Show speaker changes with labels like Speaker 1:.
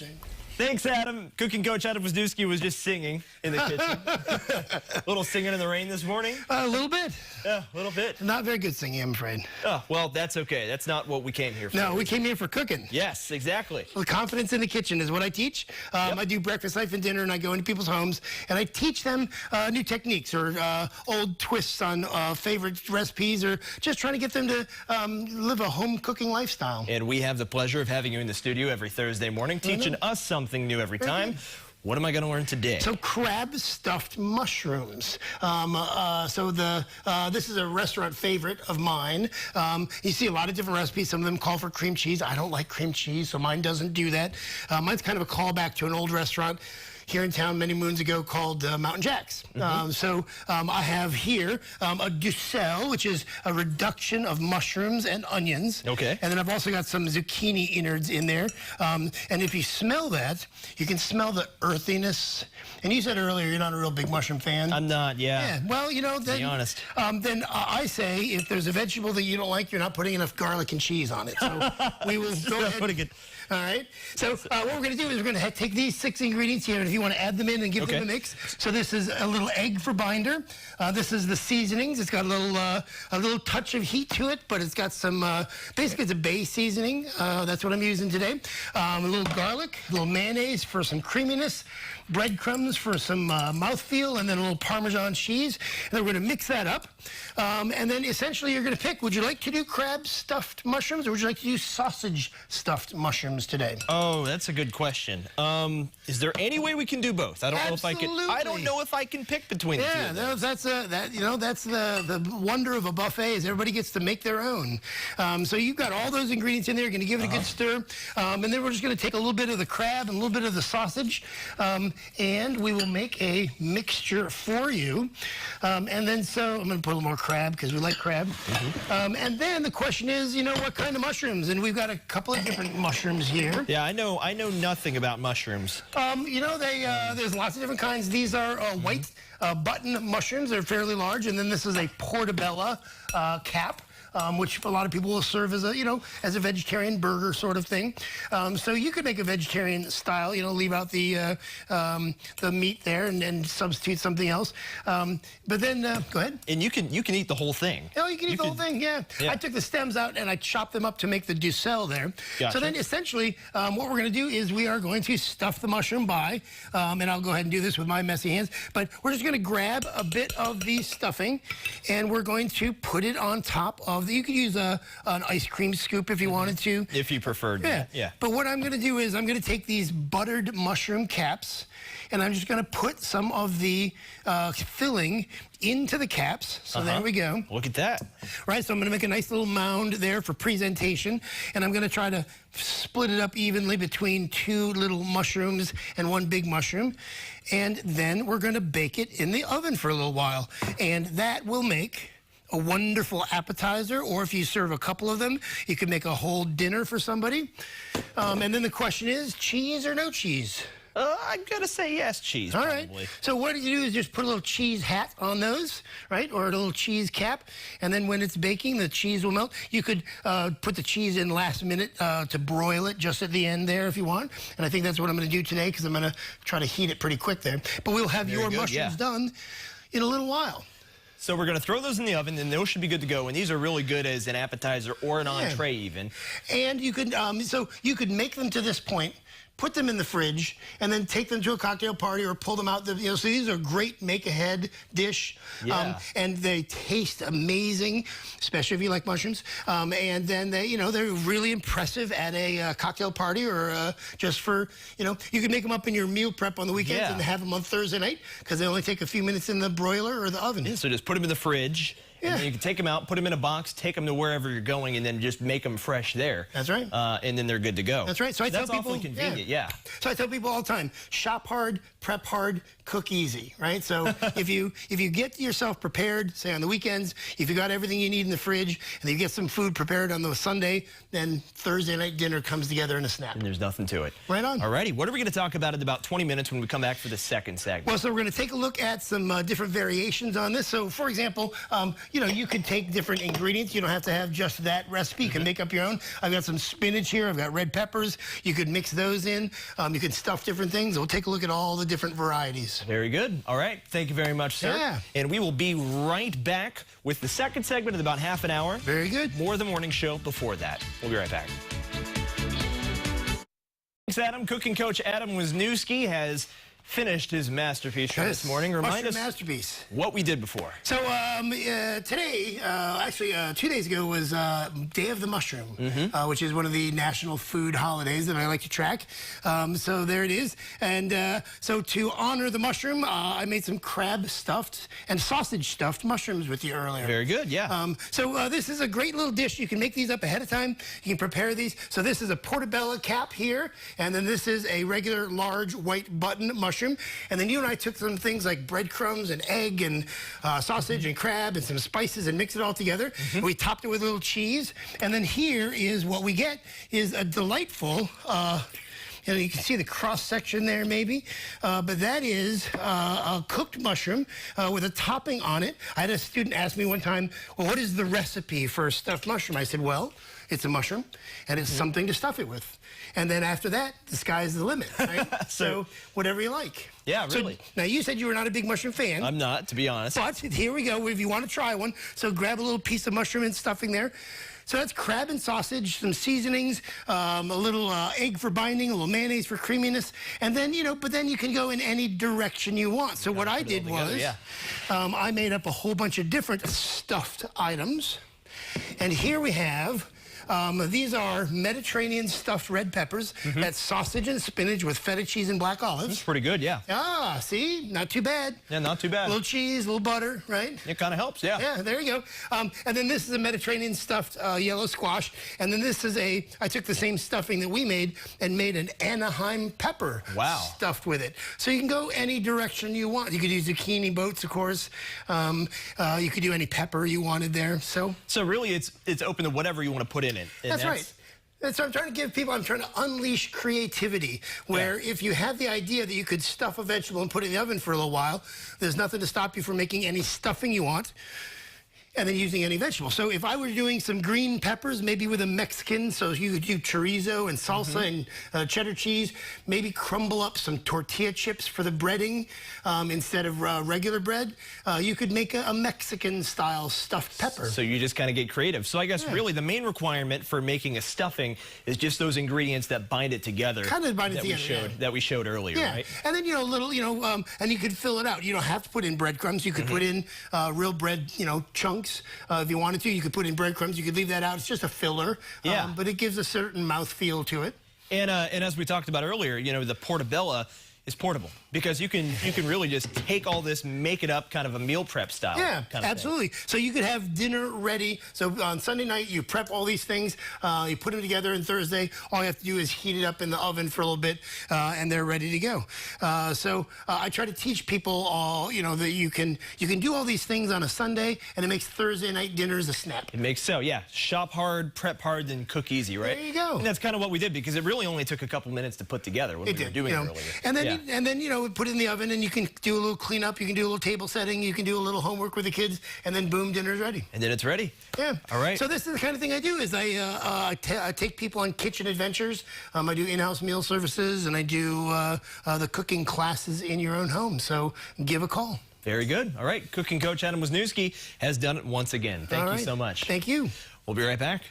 Speaker 1: much.
Speaker 2: Thanks, Adam. Cooking coach Adam Wisniewski was just singing in the kitchen. A little singing in the rain this morning?
Speaker 1: A little bit.
Speaker 2: Yeah, a little bit.
Speaker 1: Not very good singing, I'm afraid.
Speaker 2: Oh, well, that's okay. That's not what we came here for.
Speaker 1: No, we came here for cooking.
Speaker 2: Yes, exactly.
Speaker 1: Well, confidence in the kitchen is what I teach. I do breakfast, lunch, and dinner, and I go into people's homes, and I teach them new techniques or old twists on favorite recipes, or just trying to get them to live a home cooking lifestyle.
Speaker 2: And we have the pleasure of having you in the studio every Thursday morning, teaching us something new every time. What am I going to learn today?
Speaker 1: So crab stuffed mushrooms. This is a restaurant favorite of mine. You see a lot of different recipes. Some of them call for cream cheese. I don't like cream cheese, so mine doesn't do that. Mine's kind of a callback to an old restaurant here in town many moons ago called Mountain Jack's. I have here a duxelle, which is a reduction of mushrooms and onions.
Speaker 2: Okay.
Speaker 1: And then I've also got some zucchini innards in there. And if you smell that, you can smell the earthiness. And you said earlier you're not a real big mushroom fan.
Speaker 2: I'm not, yeah.
Speaker 1: Well, you know, then,
Speaker 2: to be honest.
Speaker 1: Then I say if there's a vegetable that you don't like, you're not putting enough garlic and cheese on it. So we will go ahead. All right. So what we're going to do is we're going to take these 6 ingredients here, and if you want to add them in and give them a mix. So this is a little egg for binder. This is the seasonings. It's got a little touch of heat to it, but it's got some, basically it's a bay seasoning. That's what I'm using today. A little garlic, a little mayonnaise for some creaminess, breadcrumbs for some mouthfeel, and then a little Parmesan cheese. And then we're going to mix that up. And then essentially you're going to pick, would you like to do crab stuffed mushrooms, or would you like to do sausage stuffed mushrooms today?
Speaker 2: Oh, that's a good question. Is there any way we can do both? I don't know if I can. I don't know if I can pick between the two.
Speaker 1: Yeah, that's the wonder of a buffet, is everybody gets to make their own. So you've got all those ingredients in there. You're going to give it a good stir, and then we're just going to take a little bit of the crab and a little bit of the sausage, and we will make a mixture for you. And then so I'm going to put a little more crab because we like crab. And then the question is, you know, what kind of mushrooms? And we've got a couple of different mushrooms here.
Speaker 2: Yeah, I know nothing about mushrooms.
Speaker 1: You know, there's lots of different kinds. These are white button mushrooms. They're fairly large, and then this is a portobello cap. Which a lot of people will serve as a, you know, as a vegetarian burger sort of thing. So you could make a vegetarian style, you know, leave out the meat there and substitute something else. But then, go ahead.
Speaker 2: And you can eat the whole thing.
Speaker 1: Oh, you can eat the whole thing, yeah. I took the stems out and I chopped them up to make the duxelle there.
Speaker 2: Gotcha.
Speaker 1: So then essentially, what we're going to do is we are going to stuff the mushroom by, and I'll go ahead and do this with my messy hands, but we're just going to grab a bit of the stuffing and we're going to put it on top of you could use an ice cream scoop if you wanted to.
Speaker 2: If you preferred that, yeah.
Speaker 1: But what I'm going to do is I'm going to take these buttered mushroom caps, and I'm just going to put some of the filling into the caps. So there we go.
Speaker 2: Look at that.
Speaker 1: Right, so I'm going to make a nice little mound there for presentation, and I'm going to try to split it up evenly between 2 little mushrooms and 1 big mushroom. And then we're going to bake it in the oven for a little while. And that will make a wonderful appetizer, or if you serve a couple of them, you could make a whole dinner for somebody. And then the question is, cheese or no cheese?
Speaker 2: I'm going to say yes, cheese.
Speaker 1: All right.
Speaker 2: Probably.
Speaker 1: So what you do is just put a little cheese hat on those, right, or a little cheese cap, and then when it's baking, the cheese will melt. You could put the cheese in last minute to broil it just at the end there if you want, and I think that's what I'm going to do today because I'm going to try to heat it pretty quick there. But we'll have your mushrooms done in a little while.
Speaker 2: So we're going to throw those in the oven, and those should be good to go. And these are really good as an appetizer or an entree even. And
Speaker 1: you could, so you could make them to this point, put them in the fridge, and then take them to a cocktail party or pull them out. You know, so these are great make-ahead dish, and they taste amazing, especially if you like mushrooms. And then they, you know, they're really impressive at a cocktail party or just for, you know, you can make them up in your meal prep on the weekends and have them on Thursday night because they only take a few minutes in the broiler or the oven.
Speaker 2: Yeah, so just put them in the fridge. And then you can take them out, put them in a box, take them to wherever you're going, and then just make them fresh there.
Speaker 1: That's right.
Speaker 2: And then they're good to go.
Speaker 1: That's right. So I tell
Speaker 2: That's
Speaker 1: people,
Speaker 2: awfully convenient, yeah.
Speaker 1: So I tell people all the time, shop hard, prep hard, cook easy, right? So if you get yourself prepared, say on the weekends, if you got everything you need in the fridge, and you get some food prepared on the Sunday, then Thursday night dinner comes together in a snap.
Speaker 2: And there's nothing to it.
Speaker 1: Right on.
Speaker 2: All righty. What are we going to talk about in about 20 minutes when we come back for the second segment?
Speaker 1: Well, so we're going to take a look at some different variations on this. So, for example, you know, you could take different ingredients. You don't have to have just that recipe. You can make up your own. I've got some spinach here. I've got red peppers. You could mix those in. You can stuff different things. We'll take a look at all the different varieties.
Speaker 2: Very good. All right. Thank you very much, sir.
Speaker 1: Yeah.
Speaker 2: And we will be right back with the second segment in about half an hour.
Speaker 1: Very good.
Speaker 2: More of the morning show before that. We'll be right back. Thanks, Adam. Cooking coach Adam Wisniewski has finished his masterpiece for this morning. Remind us
Speaker 1: masterpiece.
Speaker 2: What we did before.
Speaker 1: So today, actually 2 days ago, was Day of the Mushroom, which is one of the national food holidays that I like to track. So there it is. And so to honor the mushroom, I made some crab stuffed and sausage stuffed mushrooms with you earlier.
Speaker 2: Very good, yeah.
Speaker 1: So this is a great little dish. You can make these up ahead of time. You can prepare these. So this is a portobello cap here, and then this is a regular large white button mushroom. And then you and I took some things like breadcrumbs and egg and sausage and crab and some spices and mixed it all together. We topped it with a little cheese. And then here is what we get is a delightful, you can see the cross section there maybe, but that is a cooked mushroom with a topping on it. I had a student ask me one time, well, what is the recipe for a stuffed mushroom? I said, well, it's a mushroom and it's something to stuff it with. And then after that, the sky's the limit, right? So whatever you like.
Speaker 2: Yeah, really.
Speaker 1: So, now, you said you were not a big mushroom fan.
Speaker 2: I'm not, to be honest.
Speaker 1: But here we go, if you want to try one. So grab a little piece of mushroom and stuffing there. So that's crab and sausage, some seasonings, a little egg for binding, a little mayonnaise for creaminess. And then, but then you can go in any direction you want. So what I did was, I made up a whole bunch of different stuffed items. And here we have... these are Mediterranean stuffed red peppers. That's sausage and spinach with feta cheese and black olives.
Speaker 2: That's pretty good, yeah.
Speaker 1: Ah, see? Not too bad.
Speaker 2: Yeah, not too bad.
Speaker 1: A little cheese, a little butter, right?
Speaker 2: It kind of helps, yeah.
Speaker 1: Yeah, there you go. And then this is a Mediterranean stuffed yellow squash. And then this is I took the same stuffing that we made and made an Anaheim pepper stuffed with it. So you can go any direction you want. You could do zucchini boats, of course. You could do any pepper you wanted there. So
Speaker 2: really, it's open to whatever you want to put in it.
Speaker 1: That's right. That's what I'm trying to give people. I'm trying to unleash creativity, where if you have the idea that you could stuff a vegetable and put it in the oven for a little while, there's nothing to stop you from making any stuffing you want and then using any vegetable. So if I were doing some green peppers, maybe with a Mexican, so you could do chorizo and salsa and cheddar cheese, maybe crumble up some tortilla chips for the breading instead of regular bread. You could make a Mexican-style stuffed pepper.
Speaker 2: So you just kind of get creative. So I guess really the main requirement for making a stuffing is just those ingredients that bind it together.
Speaker 1: Kind of bind it together,
Speaker 2: that we showed earlier, right?
Speaker 1: And then, and you could fill it out. You don't have to put in breadcrumbs. You could put in real bread, chunks. If you wanted to, you could put in breadcrumbs. You could leave that out. It's just a filler, but it gives a certain mouthfeel to it.
Speaker 2: And as we talked about earlier, the portobello is portable because you can really just take all this, make it up, kind of a meal prep style.
Speaker 1: Yeah,
Speaker 2: kind of
Speaker 1: absolutely.
Speaker 2: thing.
Speaker 1: So you could have dinner ready. So on Sunday night, you prep all these things, you put them together, and Thursday, all you have to do is heat it up in the oven for a little bit, and they're ready to go. So I try to teach people all, that you can do all these things on a Sunday, and it makes Thursday night dinners a snap.
Speaker 2: It makes shop hard, prep hard, and cook easy, right?
Speaker 1: There you go.
Speaker 2: And that's kind of what we did because it really only took a couple minutes to put together when we were doing it earlier.
Speaker 1: And then put it in the oven, and you can do a little cleanup. You can do a little table setting. You can do a little homework with the kids, and then boom, dinner's ready.
Speaker 2: And then it's ready.
Speaker 1: Yeah.
Speaker 2: All right.
Speaker 1: So this is the kind of thing I do. Is I take people on kitchen adventures. I do in-house meal services, and I do the cooking classes in your own home. So give a call.
Speaker 2: Very good. All right. Cooking coach Adam Wisniewski has done it once again. Thank you so much.
Speaker 1: Thank you.
Speaker 2: We'll be right back.